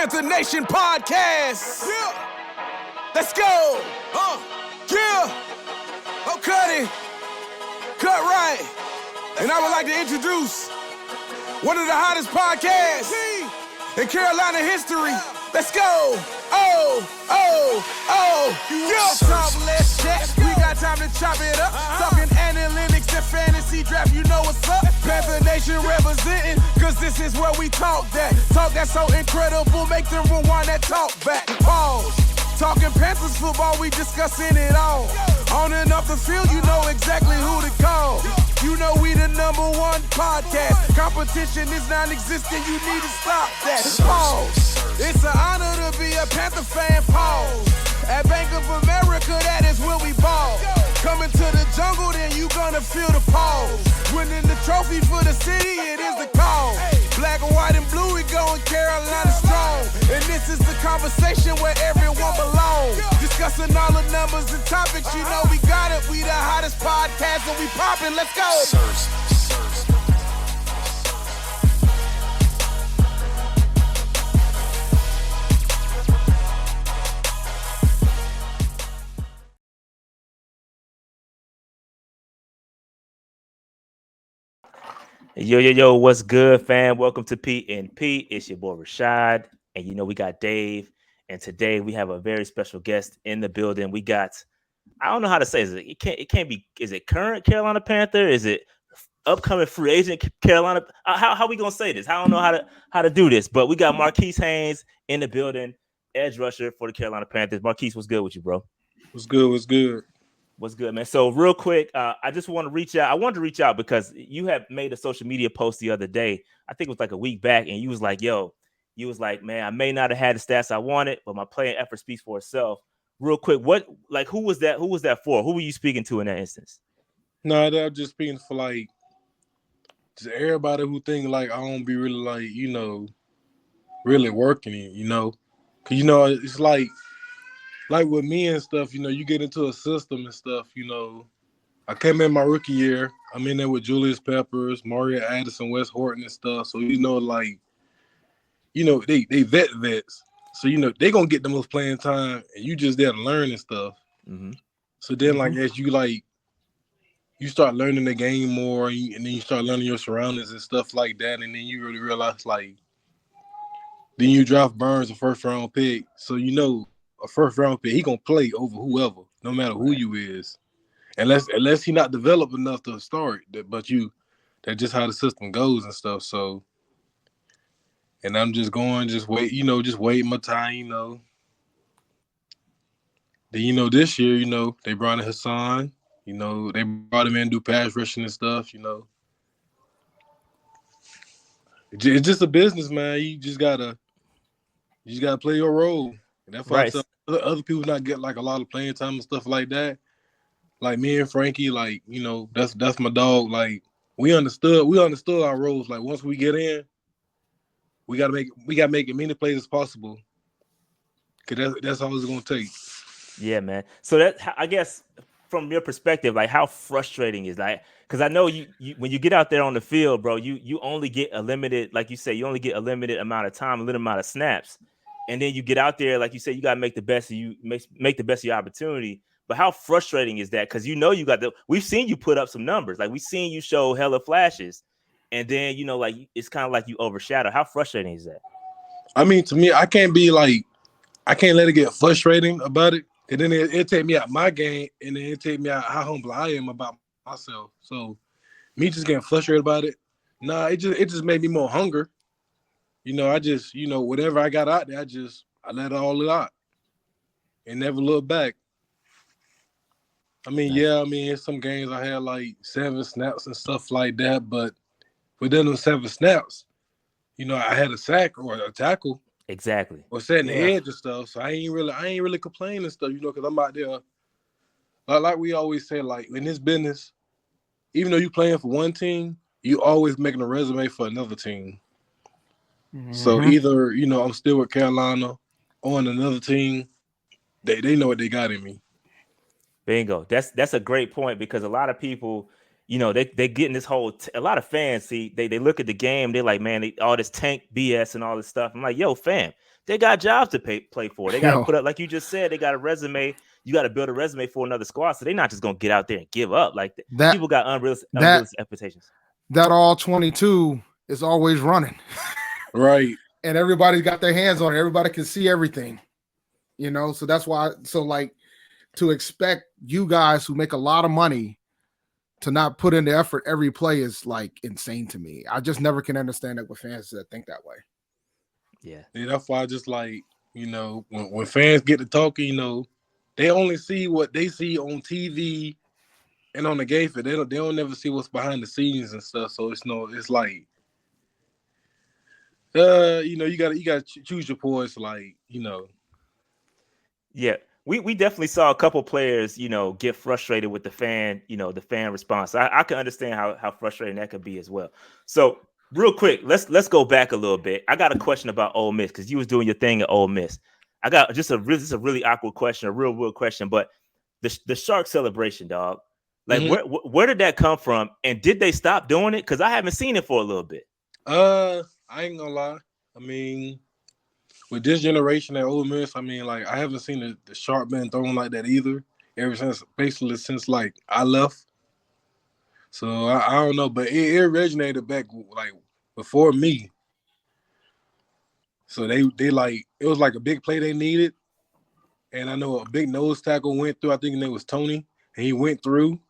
Panther Nation podcast. Yeah. Let's go. Yeah. Oh, cut it. Cut right. And I would like to introduce one of the hottest podcasts in Carolina history. Let's go. Yeah. Talk, let's chat. We got time to chop it up. Talking analytics and fantasy draft. You know what's up. Panther Nation representing, cause this is where we talk that. Talk that's so incredible, make them rewind that talk back. Pause. Talking Panthers football, we discussing it all. On and off the field, you know exactly who to call. You know we the #1 podcast. Competition is non-existent, you need to stop that. Pause. It's an honor to be a Panther fan. Pause. At Bank of America, that is where we ball. Coming to the jungle, then you gonna feel the pause. Winning the trophy for the city, it is the call. Black, white, and blue, we going Carolina strong. And this is the conversation where everyone belongs. Discussing all the numbers and topics, you know we got it. We the hottest podcast and we poppin', let's go. Yo, what's good, fam? Welcome to PNP. It's your boy Rashad, and you know we got Dave. And today we have a very special guest in the building. We got, I don't know how to say it. It can't be. Is it current Carolina Panther? Is it upcoming free agent Carolina? How we gonna say this? I don't know how to do this. But we got Marquis Haynes in the building, edge rusher for the Carolina Panthers. Marquis, what's good with you, bro? What's good? What's good, man? So real quick, I just want to reach out. I wanted to reach out because you have made a social media post the other day. I think it was like a week back, and you was like, man, I may not have had the stats I wanted, but my playing effort speaks for itself. Real quick, who was that? Who was that for? Who were you speaking to in that instance? No, that was just speaking for like just everybody who think like I don't be really like, really working it, Cause it's like with me and stuff, you get into a system and stuff, I came in my rookie year. I'm in there with Julius Peppers, Mario Addison, Wes Horton and stuff. So, they vets. So, they going to get the most playing time and you just there to learn and stuff. Mm-hmm. So then as you start learning the game more and then you start learning your surroundings and stuff like that. And then you really realize then you draft Burns a first round pick. So, a first round pick, he gonna play over whoever, no matter who you is, unless he not developed enough to start. But that's just how the system goes and stuff. So, and I'm just waiting my time, Then this year, they brought in Hassan, they brought him in to do pass rushing and stuff, It's just a business, man. You just gotta play your role. And that's why right. Other people not get like a lot of playing time and stuff like that. Like me and Frankie, that's my dog. Like we understood our roles. Like once we get in, we gotta make as many plays as possible. Cause that's all it's gonna take. Yeah, man. So that, I guess from your perspective, like how frustrating is that? Because I know you when you get out there on the field, bro, you only get a limited, like you say, you only get a limited amount of time, a limited amount of snaps. And then you get out there, like you said, you got to make the best of make the best of your opportunity. But how frustrating is that? Because we've seen you put up some numbers. Like we've seen you show hella flashes. And then, it's kind of like you overshadow. How frustrating is that? I mean, to me, I can't let it get frustrating about it. And then it take me out my game. And then it take me out how humble I am about myself. So me just getting frustrated about it. Nah, it just made me more hunger. I just, whatever I got out there, I let it all out and never look back. I mean, some games I had like 7 snaps and stuff like that, but within those 7 snaps, I had a sack or a tackle. Exactly. Or setting the edge and stuff. So I ain't really complaining and stuff, because I'm out there. Like we always say, like in this business, even though you playing for one team, you always making a resume for another team. So either, I'm still with Carolina on another team, they know what they got in me. Bingo. That's a great point because a lot of people, they get in this whole a lot of fans see they look at the game, they're like, man, all this tank BS and all this stuff. I'm like, yo, fam, They got jobs to play for. They got to Yo. put up, like you just said, they got a resume. You got to build a resume for another squad. So they're not just going to get out there and give up. Like people got unrealistic expectations. That all 22 is always running. Right. And everybody's got their hands on it. Everybody can see everything. You know, so that's why. So like to expect you guys who make a lot of money to not put in the effort every play is like insane to me. I just never can understand it with fans that think that way. Yeah. That's why I just like, you know, when fans get to talking, you know, they only see what they see on TV and on the game field. They don't never see what's behind the scenes and stuff. So it's like, you know, you gotta choose your poise, like, you know. Yeah. We definitely saw a couple players, you know, get frustrated with the fan response. I can understand how frustrating that could be as well. So real quick, let's go back a little bit. I got a question about Ole Miss because you was doing your thing at Ole Miss. I got this is a really awkward question, a real question, but the shark celebration, dog. Like where did that come from? And did they stop doing it? Because I haven't seen it for a little bit. I ain't gonna lie. I mean, with this generation at Ole Miss, I mean, like, I haven't seen the sharp been thrown like that either. Basically since like I left. So I don't know, but it originated back like before me. So they like, it was like a big play they needed, and I know a big nose tackle went through. I think his name was Tony, and he went through.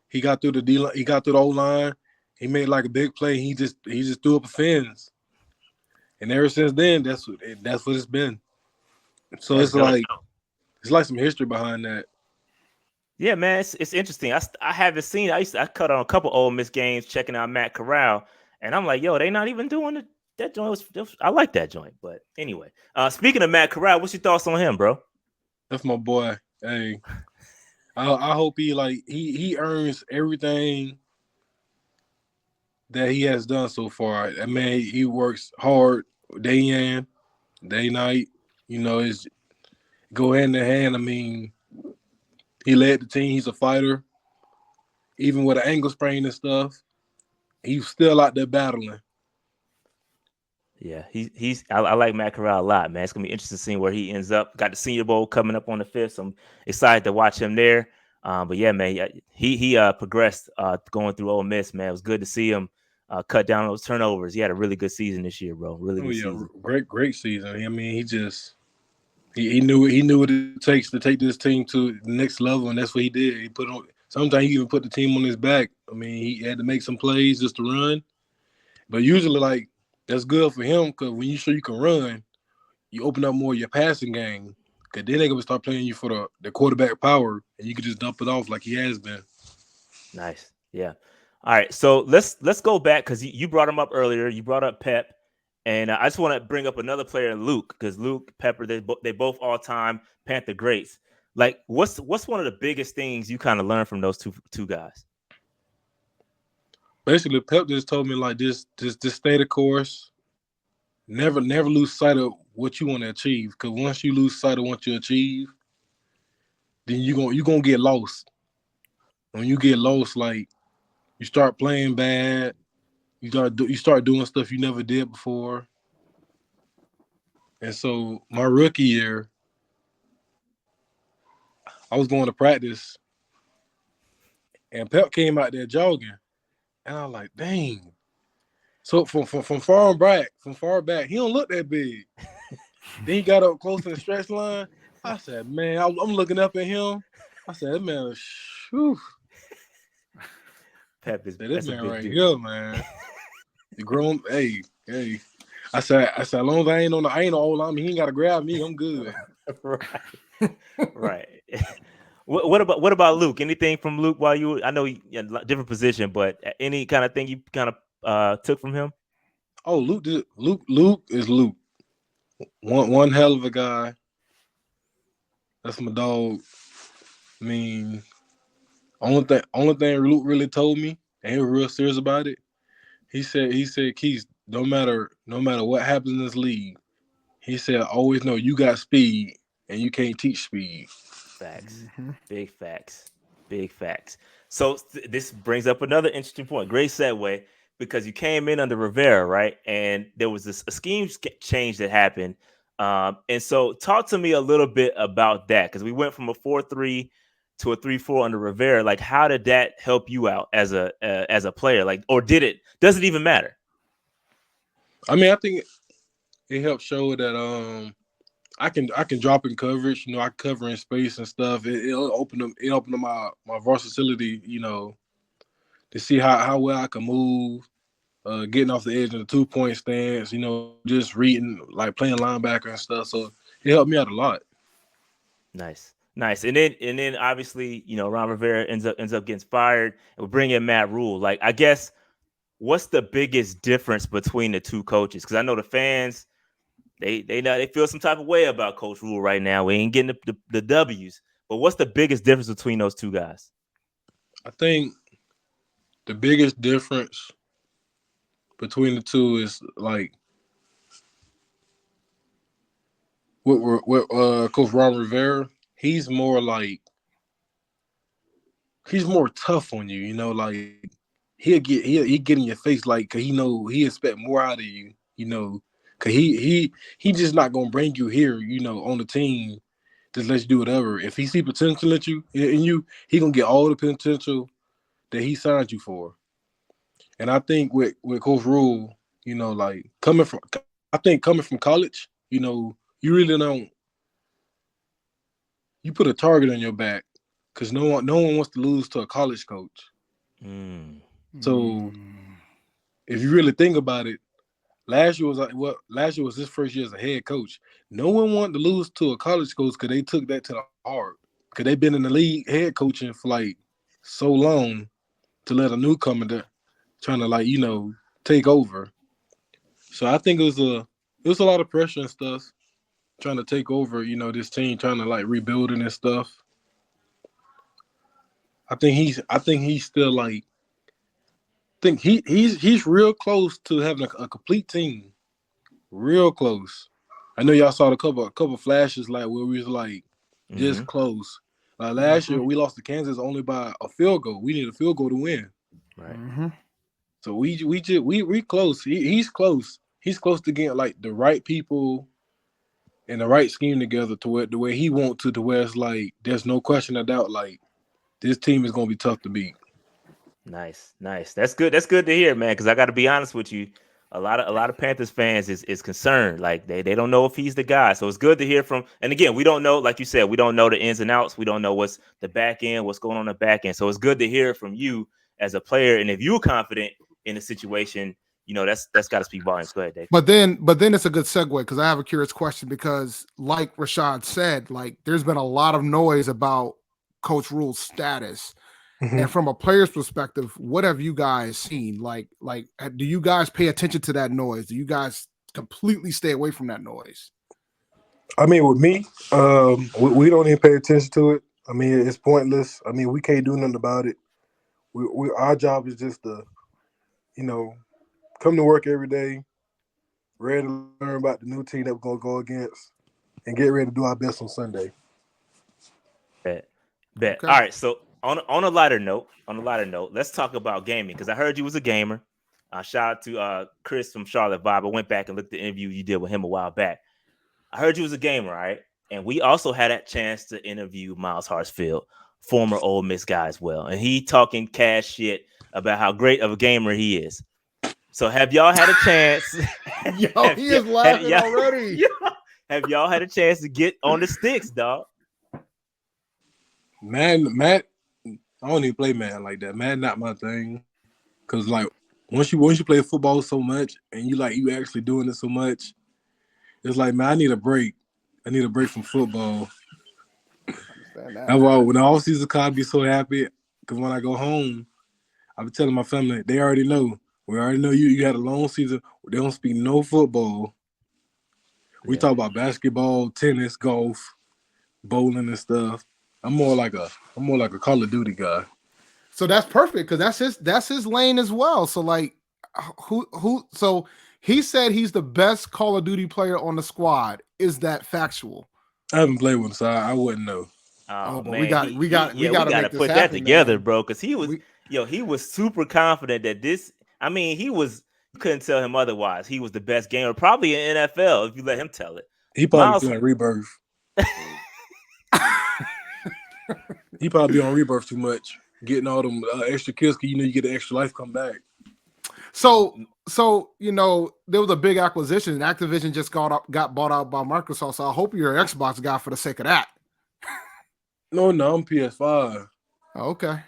He got through the D. He got through the O line. He made like a big play. He just threw up a fence. And ever since then, that's what it's been. So it's like some history behind that. Yeah, man, it's interesting. I haven't seen. I cut on a couple Ole Miss games, checking out Matt Corral, and I'm like, yo, they not even doing it. That joint I like that joint. But anyway, speaking of Matt Corral, what's your thoughts on him, bro? That's my boy. Hey, I hope he earns everything that he has done so far. I mean, he works hard day in, day night. You know, it's go hand in hand. I mean, he led the team. He's a fighter. Even with an ankle sprain and stuff, he's still out there battling. Yeah, I like Matt Corral a lot, man. It's gonna be interesting seeing where he ends up. Got the Senior Bowl coming up on the 5th, so I'm excited to watch him there. But yeah, man, he progressed going through Ole Miss, man. It was good to see him cut down those turnovers. He had a really good season this year, bro. Really good season. Great season. I mean, he knew what it takes to take this team to the next level, and that's what he did. He put on. Sometimes he even put the team on his back. I mean, he had to make some plays just to run, but usually, like, that's good for him because when you show you can run, you open up more of your passing game. Because then they're gonna start playing you for the quarterback power, and you can just dump it off like he has been. Nice, yeah. All right, so let's go back because you brought him up earlier. You brought up Pep, and I just want to bring up another player, Luke, because Luke, Pepper, they both all-time Panther greats. Like, what's one of the biggest things you kind of learned from those two guys? Basically, Pep just told me like just stay the course. Never lose sight of what you want to achieve. Because once you lose sight of what you achieve, then you're gonna get lost. When you get lost, like, you start playing bad. You start doing stuff you never did before. And so my rookie year, I was going to practice, and Pep came out there jogging, and I was like, dang. So from far back, he don't look that big. Then he got up close to the stretch line. I said, man, I'm looking up at him. I said, that man, whew. Pep is this man right dude. here, man. The grown, hey. I said, as long as I ain't on old line, he ain't got to grab me. I'm good. Right. What about Luke? Anything from Luke while you? I know different position, but any kind of thing you kind of took from him? Oh, Luke is Luke. One hell of a guy. That's my dog. I mean, only thing Luke really told me, and he was real serious about it. He said, Keith, no matter what happens in this league, he said, always know you got speed and you can't teach speed. Facts. Big facts. So this brings up another interesting point. Great segue, because you came in under Rivera, right? And there was a scheme change that happened And so talk to me a little bit about that, because we went from a 4-3 to a 3-4 under Rivera. Like, how did that help you out as a player? Like, or does it even matter? I mean, I think it helped show that I can drop in coverage. You know, I cover in space and stuff. It'll open up my versatility. You know, to see how well I can move. Getting off the edge of the 2-point stance, you know, just reading, like playing linebacker and stuff. So it helped me out a lot. Nice. And then obviously, you know, Ron Rivera ends up getting fired, and we bring in Matt Rhule. Like, I guess, what's the biggest difference between the two coaches? Because I know the fans, they feel some type of way about Coach Rhule right now. We ain't getting the W's. But what's the biggest difference between those two guys? I think the biggest difference between the two is like what Coach Ron Rivera, he's more tough on you, you know, like he'll get in your face, like, cause he expect more out of you, you know, cause he just not gonna bring you here, you know, on the team, just let you do whatever. If he see potential in you, he gonna get all the potential that he signed you for. And I think with Coach Rhule, you know, like coming from college, you know, you really don't. You put a target on your back because no one wants to lose to a college coach. So if you really think about it, last year was his first year as a head coach. No one wanted to lose to a college coach because they took that to the heart. Because they've been in the league head coaching for like so long, to let a newcomer there trying to, like, you know, take over. So I think it was a lot of pressure and stuff, trying to take over, you know, this team, trying to like rebuild it and stuff. I think he's still like, he's real close to having a complete team. Real close. I know y'all saw a couple flashes, like where we was like just close. Last year we lost to Kansas only by a field goal. We need a field goal to win. Right. So we close. He's close. He's close to getting like the right people and the right scheme together to where the way he wants to where it's like there's no question of doubt, like this team is gonna be tough to beat. Nice. That's good. That's good to hear, man. Because I got to be honest with you, a lot of Panthers fans is concerned. Like they don't know if he's the guy. So it's good to hear from. And again, we don't know, like you said, we don't know the ins and outs. We don't know what's the back end, what's going on the back end. So it's good to hear from you as a player. And if you're confident in the situation, you know, that's got to speak volumes. Go ahead, Dave. But then it's a good segue, because I have a curious question, because like Rashad said, like there's been a lot of noise about Coach Rhule's status. And from a player's perspective, what have you guys seen? Like, do you guys pay attention to that noise? Do you guys completely stay away from that noise? I mean, with me, we don't even pay attention to it. I mean, it's pointless. I mean, we can't do nothing about it. Our job is just to, you know, come to work every day, ready to learn about the new team that we're gonna go against, and get ready to do our best on Sunday. Bet. Okay. All right, so. On a lighter note, let's talk about gaming, because I heard you was a gamer. Shout out to Chris from Charlotte Vibe. I went back and looked at the interview you did with him a while back. I heard you was a gamer, right? And we also had a chance to interview Miles Hartsfield, former Ole Miss guy as well. And he talking cash shit about how great of a gamer he is. So have y'all had a chance? He is laughing already. Have y'all had a chance to get on the sticks, dog? Matt, I don't even play Madden like that. Madden not my thing. Cause like once you play football so much and you actually doing it so much, it's like, man, I need a break. I need a break from football. That's why when the all season come, I be so happy. Cause when I go home, I be telling my family, they already know. We already know you had a long season. They don't speak no football. We talk about basketball, tennis, golf, bowling and stuff. I'm more like a Call of Duty guy. So that's perfect, because that's his lane as well. So like, so he said he's the best Call of Duty player on the squad. Is that factual? I haven't played one, so I wouldn't know. Oh man, we got to put that together, bro. Because he was super confident that this. I mean, you couldn't tell him otherwise. He was the best gamer, probably in NFL, if you let him tell it. He probably Miles, doing Rebirth. He probably be on Rebirth too much, getting all them extra kills. Cause you get the extra life come back. So there was a big acquisition. Activision just got bought out by Microsoft. So I hope you're an Xbox guy for the sake of that. No, I'm PS5. Okay.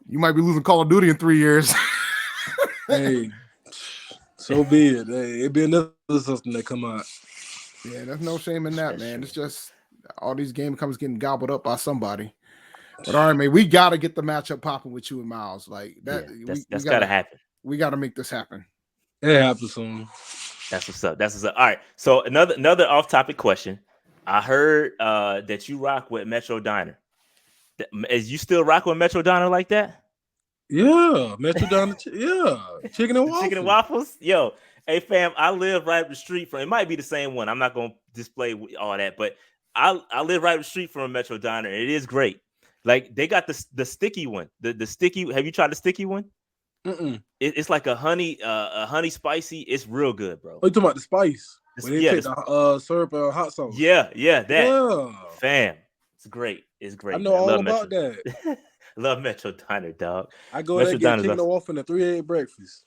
You might be losing Call of Duty in 3 years. Hey, so be it. Hey, it be another something that come out. Yeah, there's no shame in that, man. It's just all these game comes getting gobbled up by somebody. But all right, man, we got to get the matchup popping with you and Miles. Like that. Yeah, that's got to happen. We got to make this happen. It happens soon. That's what's up. All right. So another off-topic question. I heard that you rock with Metro Diner. Is you still rock with Metro Diner like that? Yeah, Metro Diner. Yeah, chicken and waffles. Chicken and waffles. Yo, hey fam, I live right up the street from. It might be the same one. I'm not gonna display all that, but I live right up the street from a Metro Diner. It is great. Like they got the sticky one. The sticky. Have you tried the sticky one? It's like a honey spicy. It's real good, bro. Oh, you talking about the spice? When they take the the syrup and hot sauce. Yeah, that. Yeah. Fam, it's great. It's great. I know all about that. Love Metro Diner, dog. I go there and get chicken and waffle and a 3-egg breakfast.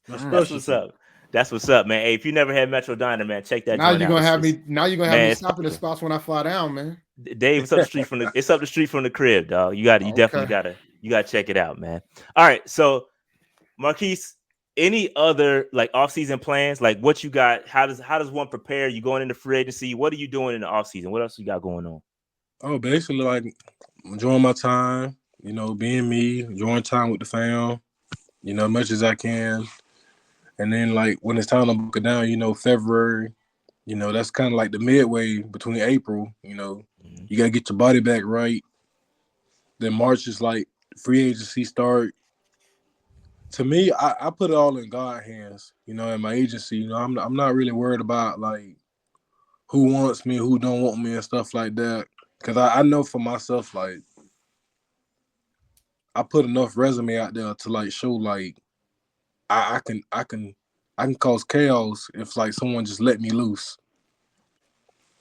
That's what's up. That's what's up, man. Hey, if you never had Metro Diner, man, check that. Now you're gonna have me. Now you're gonna have man, me stopping the spots when I fly down, man. Dave, it's up the street from the crib, dog. You definitely gotta check it out, man. All right, so Marquis, any other like off-season plans? Like what you got? How does one prepare? You going into free agency? What are you doing in the off-season? What else you got going on? Oh, basically like enjoying my time, being me, enjoying time with the fam, as much as I can. And then like when it's time to book it down, February, that's kind of like the midway between April, you gotta get your body back right. Then March is like free agency start. To me, I put it all in God's hands, in my agency. I'm not really worried about like who wants me, who don't want me, and stuff like that. Cause I know for myself, like I put enough resume out there to like show like I can cause chaos if like someone just let me loose.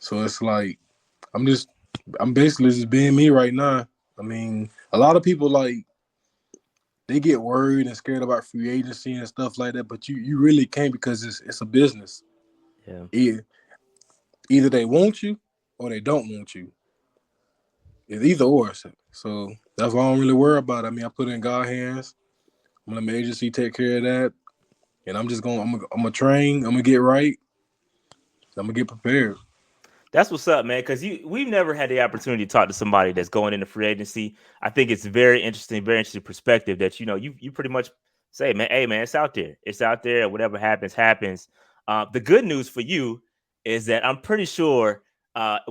So it's like I'm basically just being me right now. I mean, a lot of people like they get worried and scared about free agency and stuff like that, but you really can't because it's a business. Yeah. Either they want you or they don't want you. It's either or. So that's why I don't really worry about it. I mean, I put it in God's hands. I'm gonna let my agency take care of that. And I'm gonna train, I'm gonna get right. I'm gonna get prepared. That's what's up, man. Because we've never had the opportunity to talk to somebody that's going into free agency. I think it's very interesting perspective that you pretty much say, man, hey man, it's out there. Whatever happens. The good news for you is that I'm pretty sure,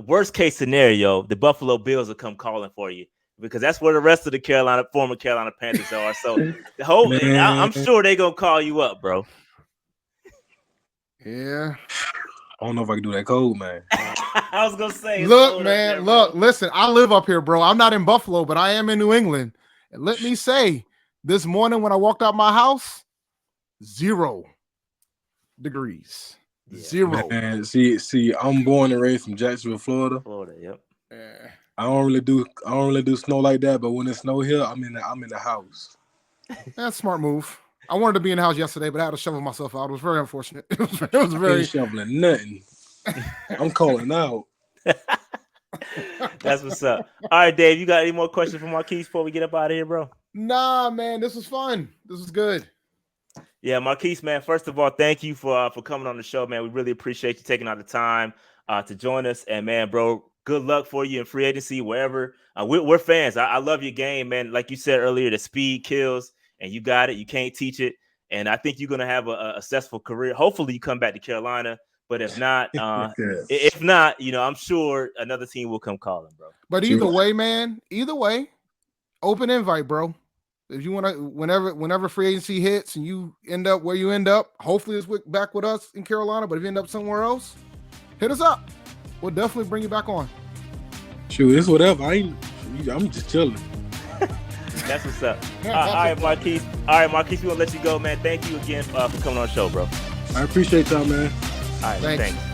worst case scenario, the Buffalo Bills will come calling for you because that's where the rest of the former Carolina Panthers are. So the whole, I'm sure they're gonna call you up, bro. Yeah. I don't know if I can do that cold, man. I was gonna say, look, man, listen, I live up here, bro. I'm not in Buffalo, but I am in New England. And let me say, this morning when I walked out my house, 0 degrees. Yeah. 0. Man, see, I'm born and raised from Jacksonville, Florida. Yep. Yeah. I don't really do snow like that, but when it snow here, I'm in the house. That's a smart move. I wanted to be in the house yesterday, but I had to shovel myself out. It was very unfortunate. It was very. I ain't shoveling nothing. I'm calling out. That's what's up. All right, Dave, you got any more questions for Marquis before we get up out of here, bro? Nah, man, this was fun. This was good. Yeah, Marquis, man, first of all, thank you for coming on the show, man. We really appreciate you taking out the time to join us. And, man, bro, good luck for you in free agency, wherever. We're fans. I love your game, man. Like you said earlier, the speed kills. And you got it. You can't teach it. And I think you're going to have a successful career. Hopefully you come back to Carolina. But if not, I'm sure another team will come calling, bro. But either way, man, open invite, bro. If you want to, whenever free agency hits and you end up where you end up, hopefully it's back with us in Carolina. But if you end up somewhere else, hit us up. We'll definitely bring you back on. Shoot, it's whatever. I'm just chilling. That's what's up. All right, Marquis. We're going to let you go, man. Thank you again for coming on the show, bro. I appreciate y'all, man. right, Thanks. thanks.